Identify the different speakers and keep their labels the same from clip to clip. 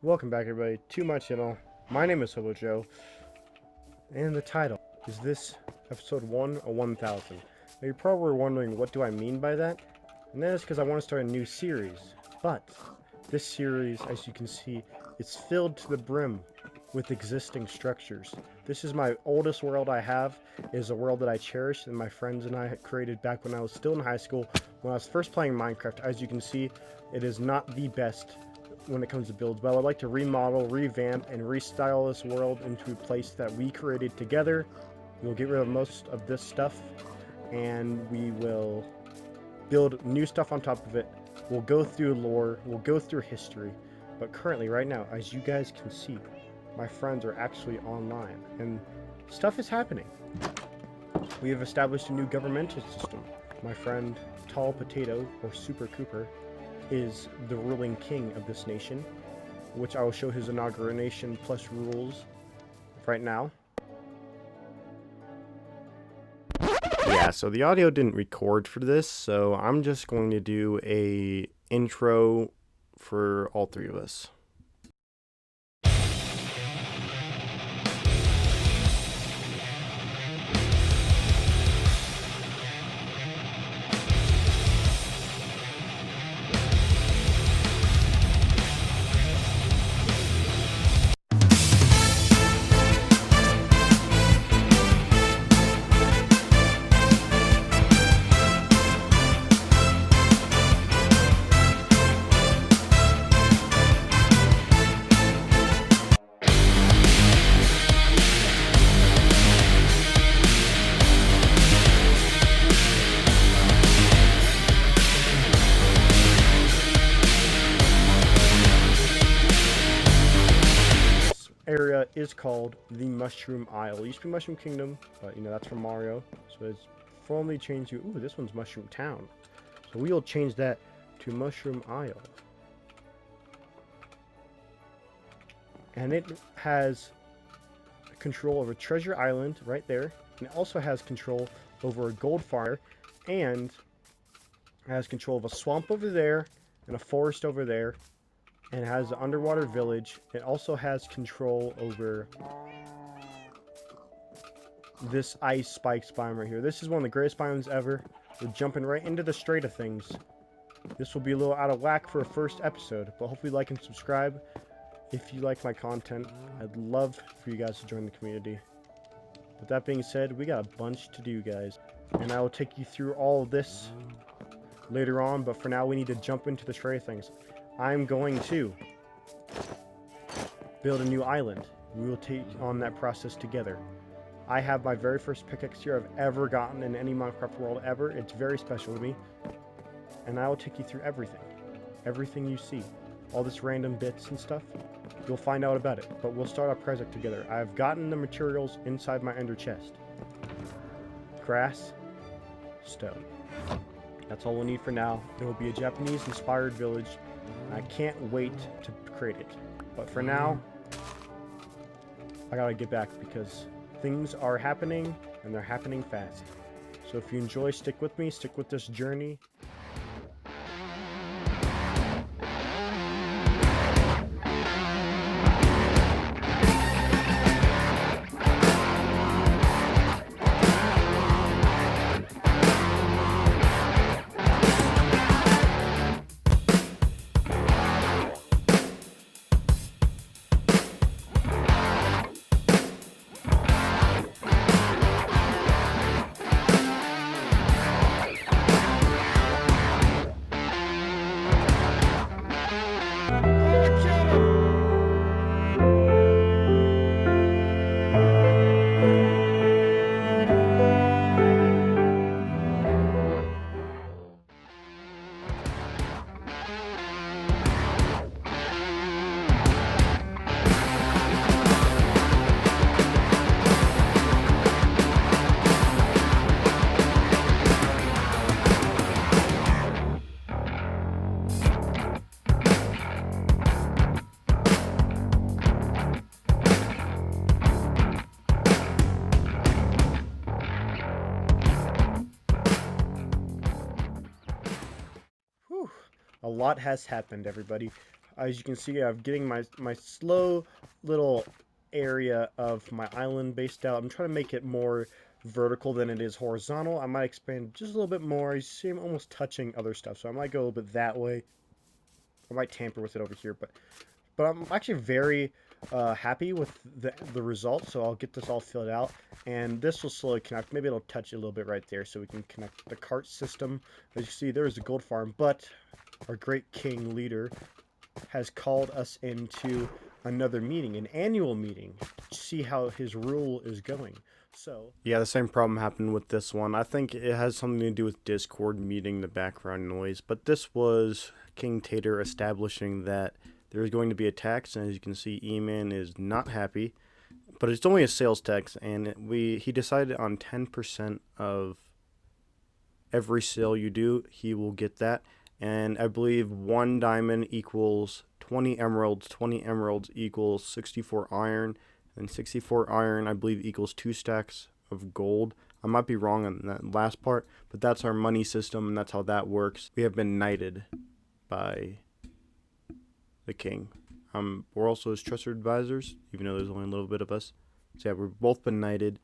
Speaker 1: Welcome back everybody to my channel. My name is Hobo Joe, and the title is this episode 1 of 1000. Now you're probably wondering what do I mean by that, and that is because I want to start a new series. But this series, as you can see, is filled to the brim with existing structures. This is my oldest world I have. It is a world that I cherish and my friends and I had created back when I was still in high school, when I was first playing Minecraft. As you can see, it is not the best when it comes to builds, but I would like to remodel, revamp, and restyle this world into a place that we created together. We'll get rid of most of this stuff, and we will build new stuff on top of it. We'll go through lore, we'll go through history, but currently, right now, as you guys can see, my friends are actually online, and stuff is happening. We have established a new governmental system. My friend Tall Potato, or Super Cooper, is the ruling king of this nation, which I will show his inauguration plus rules right now. Yeah, so the audio didn't record for this, so I'm just going to do a intro for all three of us. Area is called the Mushroom Isle. It used to be Mushroom Kingdom, but that's from Mario, so it's formally changed to, ooh, this one's Mushroom Town, so we will change that to Mushroom Isle. And it has control over Treasure Island right there, and it also has control over a gold farm, and has control of a swamp over there and a forest over there, and it has an underwater village. It also has control over this ice spikes biome right here. This is one of the greatest biomes ever. We're jumping right into the straight of things. This will be a little out of whack for a first episode, but hopefully like and subscribe if you like my content. I'd love for you guys to join the community. With that being said, we got a bunch to do, guys, and I will take you through all of this later on, but for now we need to jump into the straight of things. I'm going to build a new island. We will take on that process together. I have my very first pickaxe here I've ever gotten in any Minecraft world ever. It's very special to me. And I will take you through everything. Everything you see. All this random bits and stuff. You'll find out about it. But we'll start our project together. I've gotten the materials inside my ender chest. Grass. Stone. That's all we'll need for now. It will be a Japanese-inspired village. I can't wait to create it. But for now, I gotta get back because things are happening and they're happening fast. So if you enjoy, stick with me, stick with this journey. A lot has happened, everybody. As you can see, I'm getting my slow little area of my island based out. I'm trying to make it more vertical than it is horizontal. I might expand just a little bit more. You see I'm almost touching other stuff, so I might go a little bit that way. I might tamper with it over here, but I'm actually very happy with the result, so I'll get this all filled out, and this will slowly connect. Maybe it'll touch it a little bit right there so we can connect the cart system. As you see, there's the gold farm, but our great king leader has called us into another meeting, an annual meeting, to see how his rule is going. So yeah, the same problem happened with this one. I think it has something to do with Discord muting the background noise, but this was King Tater establishing that there is going to be a tax, and as you can see, E-Man is not happy, but it's only a sales tax, and he decided on 10% of every sale you do, he will get that. And I believe 1 diamond equals 20 emeralds equals 64 iron, and 64 iron I believe equals 2 stacks of gold. I might be wrong on that last part, but that's our money system, and that's how that works. We have been knighted by the king. We're also his trusted advisors, even though there's only a little bit of us. So yeah, we've both been knighted,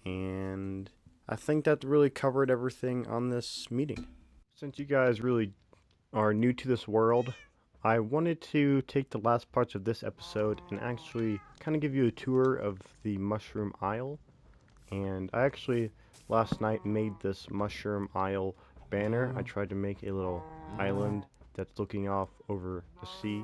Speaker 1: and I think that really covered everything on this meeting. Since you guys really are new to this world, I wanted to take the last parts of this episode and actually kind of give you a tour of the Mushroom Isle. And I actually last night made this Mushroom Isle banner. I tried to make a little island that's looking off over the sea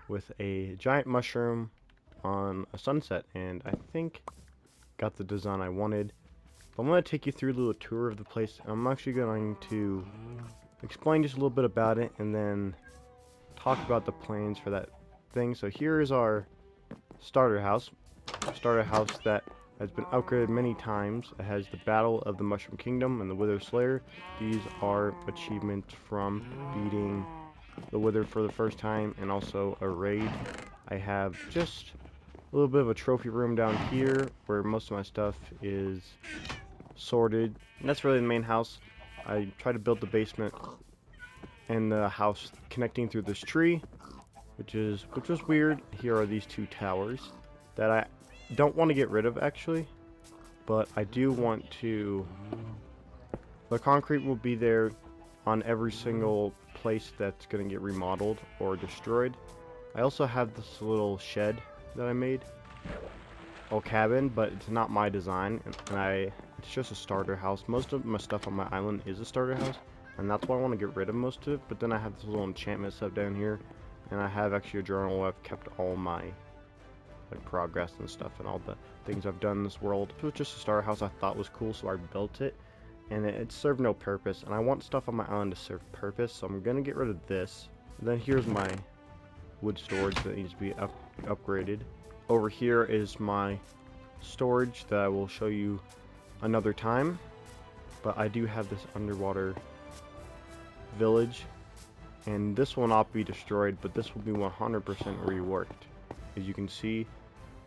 Speaker 1: with a giant mushroom on a sunset, and I think got the design I wanted. But I'm going to take you through a little tour of the place. I'm actually going to explain just a little bit about it and then talk about the plans for that thing. So here is our starter house that has been upgraded many times. It has the Battle of the Mushroom Kingdom and the Wither Slayer. These are achievements from beating the Wither for the first time, and also a raid. I have just a little bit of a trophy room down here where most of my stuff is sorted, and that's really the main house. I try to build the basement and the house connecting through this tree, which was weird. Here are these 2 towers that I don't want to get rid of actually, but I do want to. The concrete will be there on every single place that's going to get remodeled or destroyed. I also have this little shed that I made, or cabin, but it's not my design, and it's just a starter house. Most of my stuff on my island is a starter house, and that's why I want to get rid of most of it. But then I have this little enchantment stuff down here, and I have actually a journal where I've kept all my progress and stuff and all the things I've done in this world. It was just a starter house I thought was cool, so I built it, and it served no purpose, and I want stuff on my island to serve purpose, so I'm gonna get rid of this. And then here's my wood storage that needs to be upgraded. Over here is my storage that I will show you another time, but I do have this underwater village, and this will not be destroyed, but this will be 100% reworked. As you can see,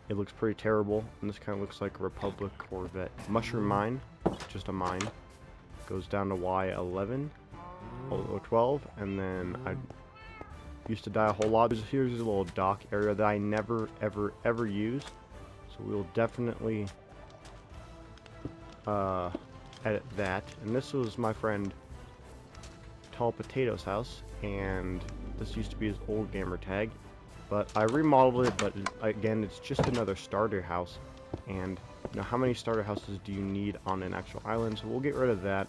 Speaker 1: it looks pretty terrible, and this kind of looks like a Republic Corvette. Mushroom Mine, just a mine, goes down to Y11 or 12, and then I used to die a whole lot. Here's a little dock area that I never ever use, so we'll definitely edit that. And this was my friend Tall Potato's house, and this used to be his old gamer tag, but I remodeled it. But again, it's just another starter house, and you know, how many starter houses do you need on an actual island? So we'll get rid of that.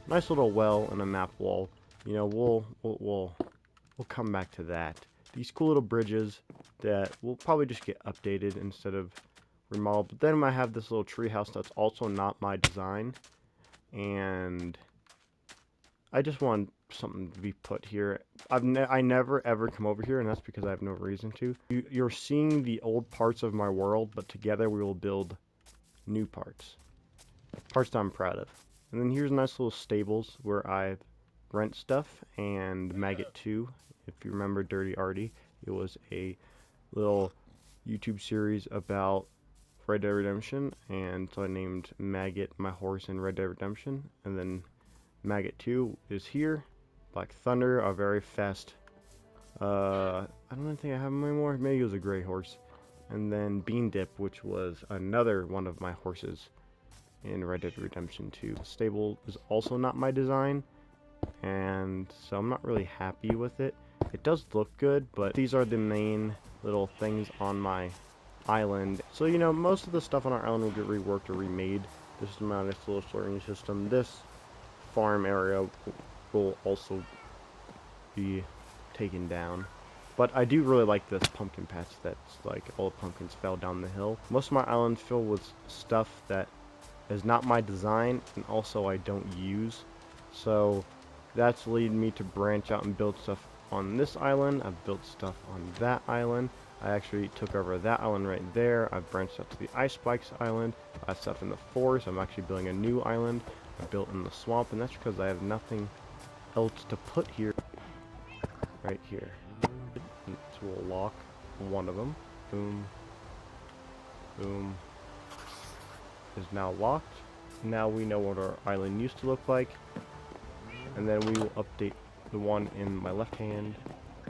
Speaker 1: Nice little well and a map wall. You know, we'll come back to that. These cool little bridges that will probably just get updated instead of remodeled. But then I have this little tree house that's also not my design, and I just want something to be put here. I never ever come over here, and that's because I have no reason to. You're seeing the old parts of my world, but together we will build new parts that I'm proud of. And then here's nice little stables where I rent stuff, and Maggot 2, if you remember Dirty Artie, it was a little YouTube series about Red Dead Redemption, and so I named Maggot my horse in Red Dead Redemption. And then Maggot 2 is here. Black Thunder, a very fast I don't think I have him anymore. Maybe he was a gray horse. And then Bean Dip, which was another one of my horses in Red Dead Redemption 2. The stable is also not my design, and so I'm not really happy with it. It does look good, but these are the main little things on my island. So, you know, most of the stuff on our island will get reworked or remade. This is my nice little sorting system. This farm area will also be taken down. But I do really like this pumpkin patch that's like all the pumpkins fell down the hill. Most of my island's filled with stuff that is not my design and also I don't use. So that's leading me to branch out and build stuff on this island. I've built stuff on that island. I actually took over that island right there. I've branched out to the Ice Spikes Island. I have stuff in the forest. I'm actually building a new island. I built in the swamp, and that's because I have nothing else to put here. Right here. So we'll lock one of them. Boom. Boom. Is now locked. Now we know what our island used to look like. And then we will update the one in my left hand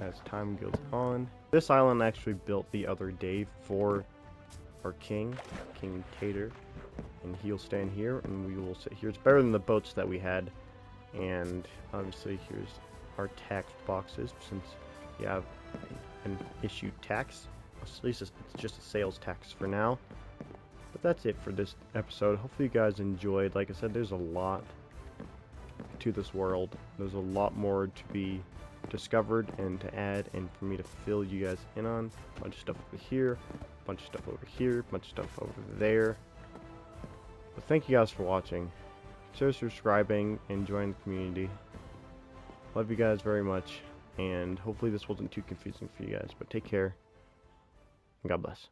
Speaker 1: as time goes on. This island I actually built the other day for our king, King Tater. And he'll stay in here and we will sit here. It's better than the boats that we had. And obviously here's our tax boxes, since you have an issued tax. At least it's just a sales tax for now. But that's it for this episode. Hopefully you guys enjoyed. Like I said, there's a lot to this world. There's a lot more to be discovered and to add and for me to fill you guys in on. A bunch of stuff over here, a bunch of stuff over here, a bunch of stuff over there. But thank you guys for watching. Consider subscribing and join the community. Love you guys very much, and hopefully this wasn't too confusing for you guys, but take care, and God bless.